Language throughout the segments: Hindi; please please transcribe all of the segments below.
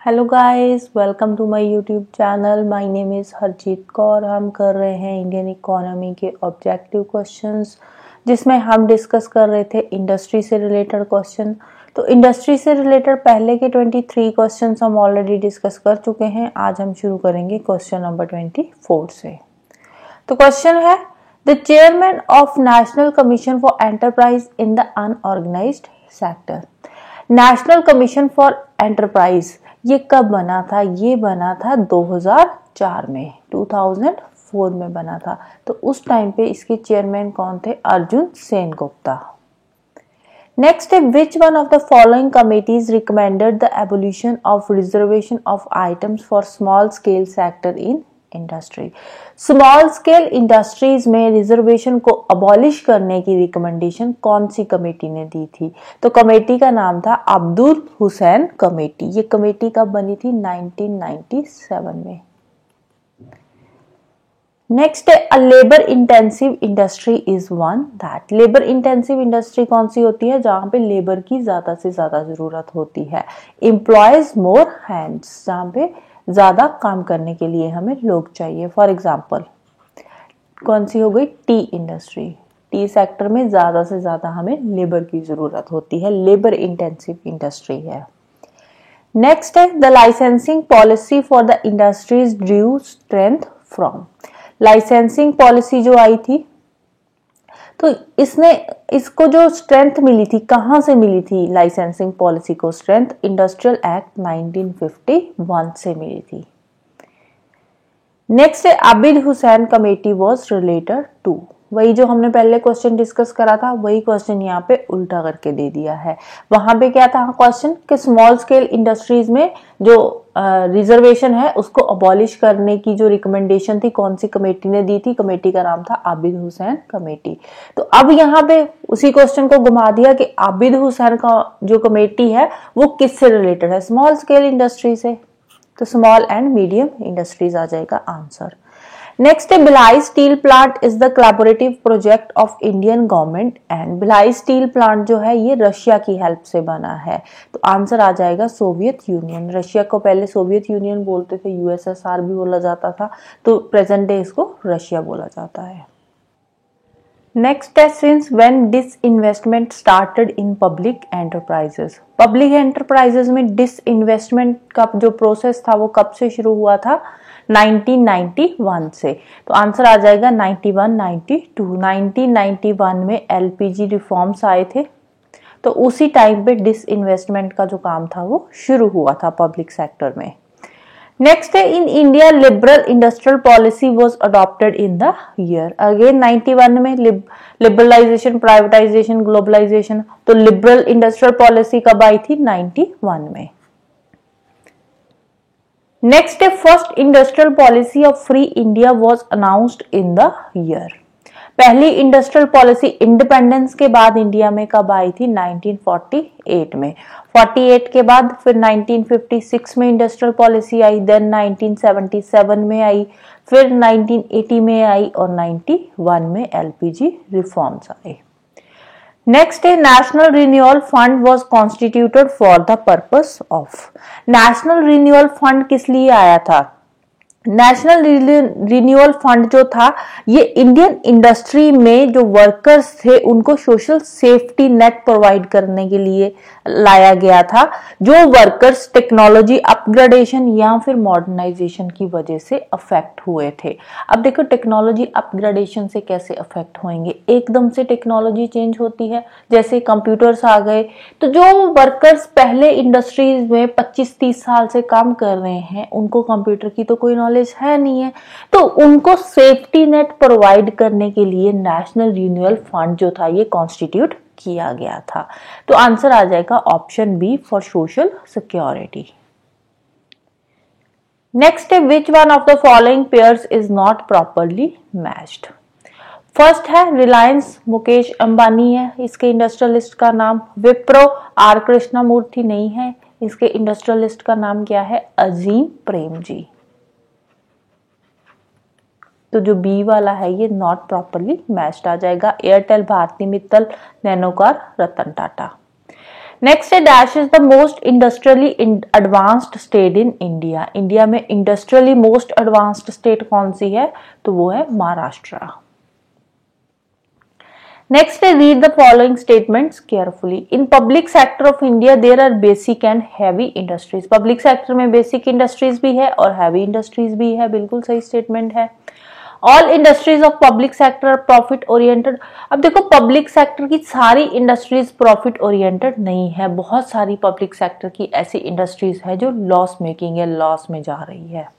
Hello guys, welcome to my YouTube channel. My name is Harjeet Kaur. हम कर रहे हैं इंडियन इकोनॉमी के ऑब्जेक्टिव क्वेश्चंस, जिसमें हम डिस्कस कर रहे थे इंडस्ट्री से रिलेटेड क्वेश्चन। तो इंडस्ट्री से रिलेटेड पहले के 23 क्वेश्चंस हम ऑलरेडी डिस्कस कर चुके हैं। आज हम शुरू करेंगे क्वेश्चन नंबर 24 से। तो क्वेश्चन है, the chairman of national commission for enterprise in the unorganised sector. National commission for enterprise ये कब बना था? ये बना था 2004 में, 2004 में बना था। तो उस टाइम पे इसके चेयरमैन कौन थे? अर्जुन सेनगुप्ता। नेक्स्ट है, which one of the following committees recommended the abolition of reservation of items for small scale sector in industry. Small scale industries में रिजर्वेशन को अबॉलिश करने की रिकमेंडेशन कौन सी कमेटी ने दी थी? तो कमेटी का नाम था अब्दुल हुसैन कमेटी। ये कमेटी कब बनी थी? 1997 में। नेक्स्ट है, अ labour intensive industry is one that. Labour intensive industry कौन सी होती है? जहां पे लेबर की ज्यादा से ज्यादा जरूरत होती है। एम्प्लॉयज मोर हैंड्स, जहां पे ज्यादा काम करने के लिए हमें लोग चाहिए। फॉर एग्जाम्पल कौन सी हो गई? T industry. टी सेक्टर में ज्यादा से ज्यादा हमें लेबर की जरूरत होती है, लेबर इंटेंसिव इंडस्ट्री है। नेक्स्ट है, the licensing policy for the industries Drew strength from. Licensing policy जो आई थी, तो इसको जो स्ट्रेंथ मिली थी, कहां से मिली थी लाइसेंसिंग पॉलिसी को स्ट्रेंथ? इंडस्ट्रियल एक्ट 1951 से मिली थी। नेक्स्ट है, Abid Hussain committee was related to. वही जो हमने पहले क्वेश्चन डिस्कस करा था, वही क्वेश्चन यहाँ पे उल्टा करके दे दिया है। वहां पे क्या था क्वेश्चन कि स्मॉल स्केल इंडस्ट्रीज में जो रिजर्वेशन है उसको अबॉलिश करने की जो रिकमेंडेशन थी, कौन सी कमेटी ने दी थी? कमेटी का नाम था आबिद हुसैन कमेटी। तो अब यहाँ पे उसी क्वेश्चन को घुमा दिया कि आबिद हुसैन का जो कमेटी है वो किससे रिलेटेड है? स्मॉल स्केल इंडस्ट्री से। तो स्मॉल एंड मीडियम इंडस्ट्रीज आ जाएगा आंसर। नेक्स्ट है, Bhilai steel plant is the collaborative project of Indian government and. Bhilai steel plant जो है ये रशिया की हेल्प से बना है। तो आंसर आ जाएगा सोवियत यूनियन। रशिया को पहले सोवियत यूनियन बोलते थे, यूएसएसआर भी बोला जाता था, तो प्रेजेंट डे इसको रशिया बोला जाता है। नेक्स्ट है, since when disinvestment started in public enterprises. Public enterprises में डिसइन्वेस्टमेंट का जो प्रोसेस था वो कब से शुरू हुआ था? 1991 से। तो आंसर आ जाएगा 91-92। 1991 में एलपीजी रिफॉर्म्स आए थे, तो उसी टाइम पे डिसइन्वेस्टमेंट का जो काम था वो शुरू हुआ था पब्लिक सेक्टर में। नेक्स्ट है, in India liberal industrial policy was adopted in the year. Again 91 में लिबरलाइजेशन, प्राइवेटाइजेशन, ग्लोबलाइजेशन। तो लिबरल इंडस्ट्रियल पॉलिसी कब आई थी? 91 में। नेक्स्ट है, first industrial policy of free India was announced in the year. पहली इंडस्ट्रियल पॉलिसी इंडिपेंडेंस के बाद इंडिया में कब आई थी? 1948 में। 48 के बाद फिर 1956 में इंडस्ट्रियल पॉलिसी आई, देन 1977 में आई, फिर 1980 में आई और 91 में एलपीजी रिफॉर्म्स आए। नेक्स्ट है, national renewal fund was constituted for the purpose of. National renewal fund किस लिए आया था? नेशनल रिन्यूअल फंड जो था ये इंडियन इंडस्ट्री में जो वर्कर्स थे उनको सोशल सेफ्टी नेट प्रोवाइड करने के लिए लाया गया था, जो वर्कर्स टेक्नोलॉजी अपग्रेडेशन या फिर मॉडर्नाइजेशन की वजह से अफेक्ट हुए थे। अब देखो टेक्नोलॉजी अपग्रेडेशन से कैसे अफेक्ट होंगे? एकदम से टेक्नोलॉजी चेंज होती है, जैसे कंप्यूटर्स आ गए, तो जो वर्कर्स पहले इंडस्ट्रीज में 25-30 साल से काम कर रहे हैं उनको कंप्यूटर की तो कोई नॉलेज है नहीं है, तो उनको सेफ्टी नेट प्रोवाइड करने के लिए नेशनल रिन्यूअल फंड जो था ये कॉन्स्टिट्यूट किया गया था। तो आंसर आ जाएगा option B for social security. Next है, which one of the following pairs is not properly matched. First है रिलायंस, मुकेश अंबानी है इसके इंडस्ट्रियलिस्ट का नाम। विप्रो, आर कृष्णमूर्ति नहीं है, इसके इंडस्ट्रियलिस्ट का नाम क्या है? अजीम प्रेमजी। तो जो बी वाला है ये नॉट प्रॉपरली मैच्ड आ जाएगा। Airtel, Bharti Mittal, Nano car, Ratan Tata. Next है dash is the most industrially advanced state in India. India में इंडस्ट्रियली मोस्ट एडवांस्ड स्टेट कौन सी है, तो वो है Maharashtra. Next, read the following statements carefully. In public sector of India, there are basic and heavy industries. Public sector में basic industries भी है और heavy industries भी है, बिल्कुल सही statement है। All industries of public sector are profit oriented. अब देखो public sector की सारी industries profit oriented नहीं है, बहुत सारी public sector की ऐसी industries है जो loss making है, loss में जा रही है।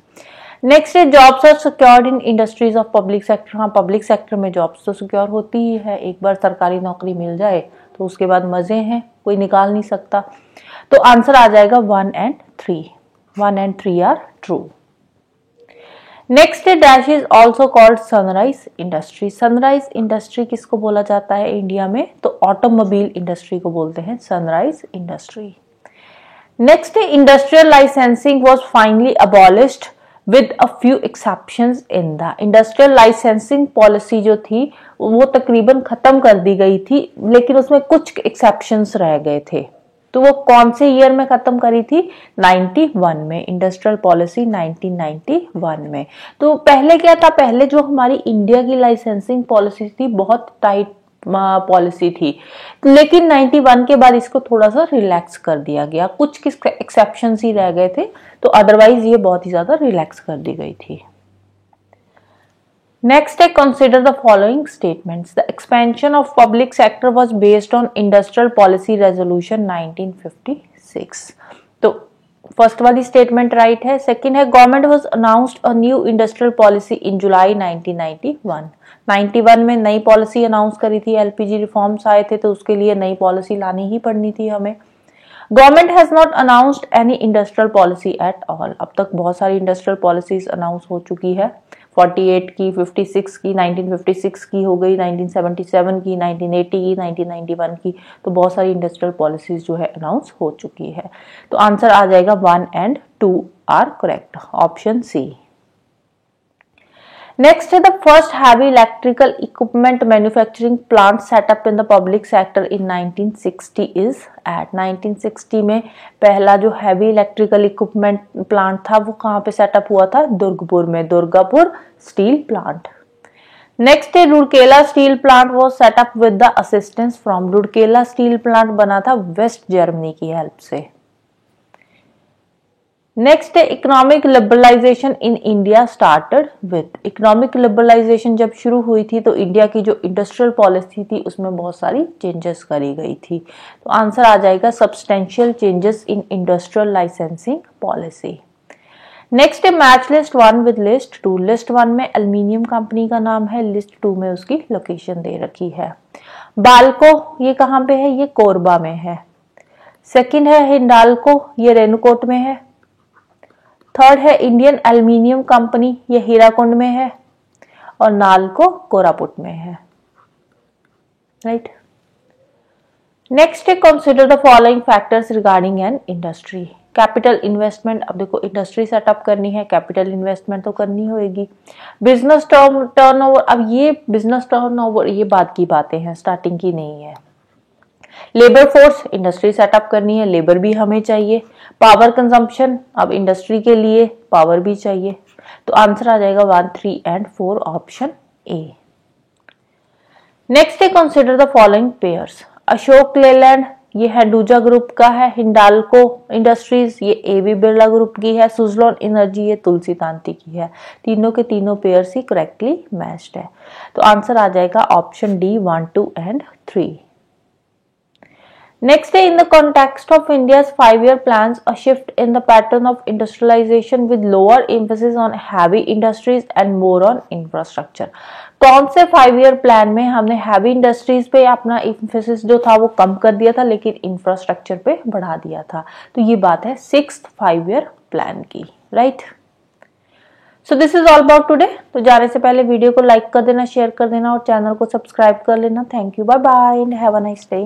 नेक्स्ट है jobs are secured in industries of public sector. हाँ, पब्लिक सेक्टर में जॉब्स तो सिक्योर होती ही है, एक बार सरकारी नौकरी मिल जाए तो उसके बाद मजे हैं, कोई निकाल नहीं सकता। तो आंसर आ जाएगा 1 and 3। 1 and 3 are true. Next है dash is also called sunrise industry. Sunrise industry किसको बोला जाता है इंडिया में, तो ऑटोमोबाइल इंडस्ट्री को बोलते हैं सनराइज इंडस्ट्री। नेक्स्ट है industrial licensing was finally abolished with a few exceptions in the industrial licensing policy जो थी वो तकरीबन खत्म कर दी गई थी, लेकिन उसमें कुछ एक्सेप्शंस रह गए थे। तो वो कौन से ईयर में खत्म करी थी, 91 में, इंडस्ट्रियल पॉलिसी 1991 में। तो पहले क्या था, पहले जो हमारी इंडिया की लाइसेंसिंग पॉलिसी थी बहुत टाइट पॉलिसी थी, लेकिन 91 के बाद इसको थोड़ा सा रिलैक्स कर दिया गया, कुछ एक्सेप्शंस ही रह गए थे, तो अदरवाइज ये बहुत ही ज्यादा रिलैक्स कर दी गई थी। नेक्स्ट है consider the following statements. The expansion of public sector was based on industrial policy resolution 1956। तो फर्स्ट वाली स्टेटमेंट राइट है। सेकंड है government was announced a new industrial policy in July 1991। 91 में नई पॉलिसी अनाउंस करी थी, एलपीजी रिफॉर्म्स आए थे तो उसके लिए नई पॉलिसी लानी ही पड़नी थी हमें। Government has not announced any industrial policy at all. अब तक बहुत सारी इंडस्ट्रियल पॉलिसीज अनाउंस हो चुकी है, 48 की, 56 की, 1956 की हो गई, 1977 की, 1980 की, 1991 की, तो बहुत सारी इंडस्ट्रियल पॉलिसीज जो है अनाउंस हो चुकी है। तो आंसर आ जाएगा 1 and 2 are correct, option C. Next है the first heavy electrical equipment manufacturing plant set up in the public sector in 1960 is at 1960 में पहला जो heavy electrical equipment plant था वो कहाँ पे सेटअप हुआ था, दुर्गपुर में, दुर्गापुर स्टील प्लांट। नेक्स्ट है रूरकेला स्टील प्लांट वो setup with the assistance from. Rourkela steel plant बना था वेस्ट जर्मनी की हेल्प से। नेक्स्ट है economic liberalisation in India started with. Economic liberalisation जब शुरू हुई थी तो इंडिया की जो इंडस्ट्रियल पॉलिसी थी उसमें बहुत सारी चेंजेस करी गई थी। तो आंसर आ जाएगा substantial changes in industrial licensing policy. Next है match list 1 with list 2। List 1 में एल्यूमिनियम कंपनी का नाम है, लिस्ट 2 में उसकी लोकेशन दे रखी है। बाल्को ये कहाँ पे है, ये कोरबा में है। सेकंड है हिंडाल्को, ये रेणुकोट में है। थर्ड है इंडियन एल्यूमिनियम कंपनी, ये हीराकुंड में है। और नाल्को कोरापुट में है, राइट। नेक्स्ट है consider the following factors regarding an industry. Capital investment, अब देखो इंडस्ट्री सेटअप करनी है, कैपिटल इन्वेस्टमेंट तो करनी होगी। बिजनेस टर्नओवर, अब ये बिजनेस टर्नओवर ये बाद की बातें हैं, स्टार्टिंग की नहीं है। लेबर फोर्स, इंडस्ट्री सेटअप करनी है, लेबर भी हमें चाहिए। पावर कंजम्पशन, अब इंडस्ट्री के लिए पावर भी चाहिए। तो आंसर आ जाएगा 1, 3 and 4 ऑप्शन ए। नेक्स्ट है consider the following pairs. Ashok Leyland ये हिंडुजा ग्रुप का है। हिंडाल्को इंडस्ट्रीज ये एबी बिरला ग्रुप की है। सुजलॉन एनर्जी ये तुलसी तांती की है। तीनों के तीनों पेयर्स ही करेक्टली मैच्ड है। तो आंसर आ जाएगा option D 1, 2 and 3। Next, in the context of India's 5-year plans, a shift in the pattern of industrialization with lower emphasis on heavy industries and more on infrastructure. कौन से 5-year plan में हमने heavy industries पे अपना emphasis जो था वो कम कर दिया था, लेकिन infrastructure पे बढ़ा दिया था। तो ये बात है 6th 5-year plan की, right? So this is all about today. तो जाने से पहले वीडियो को लाइक कर देना, शेयर कर देना और चैनल को सब्सक्राइब कर लेना। Thank you, bye bye and have a nice day.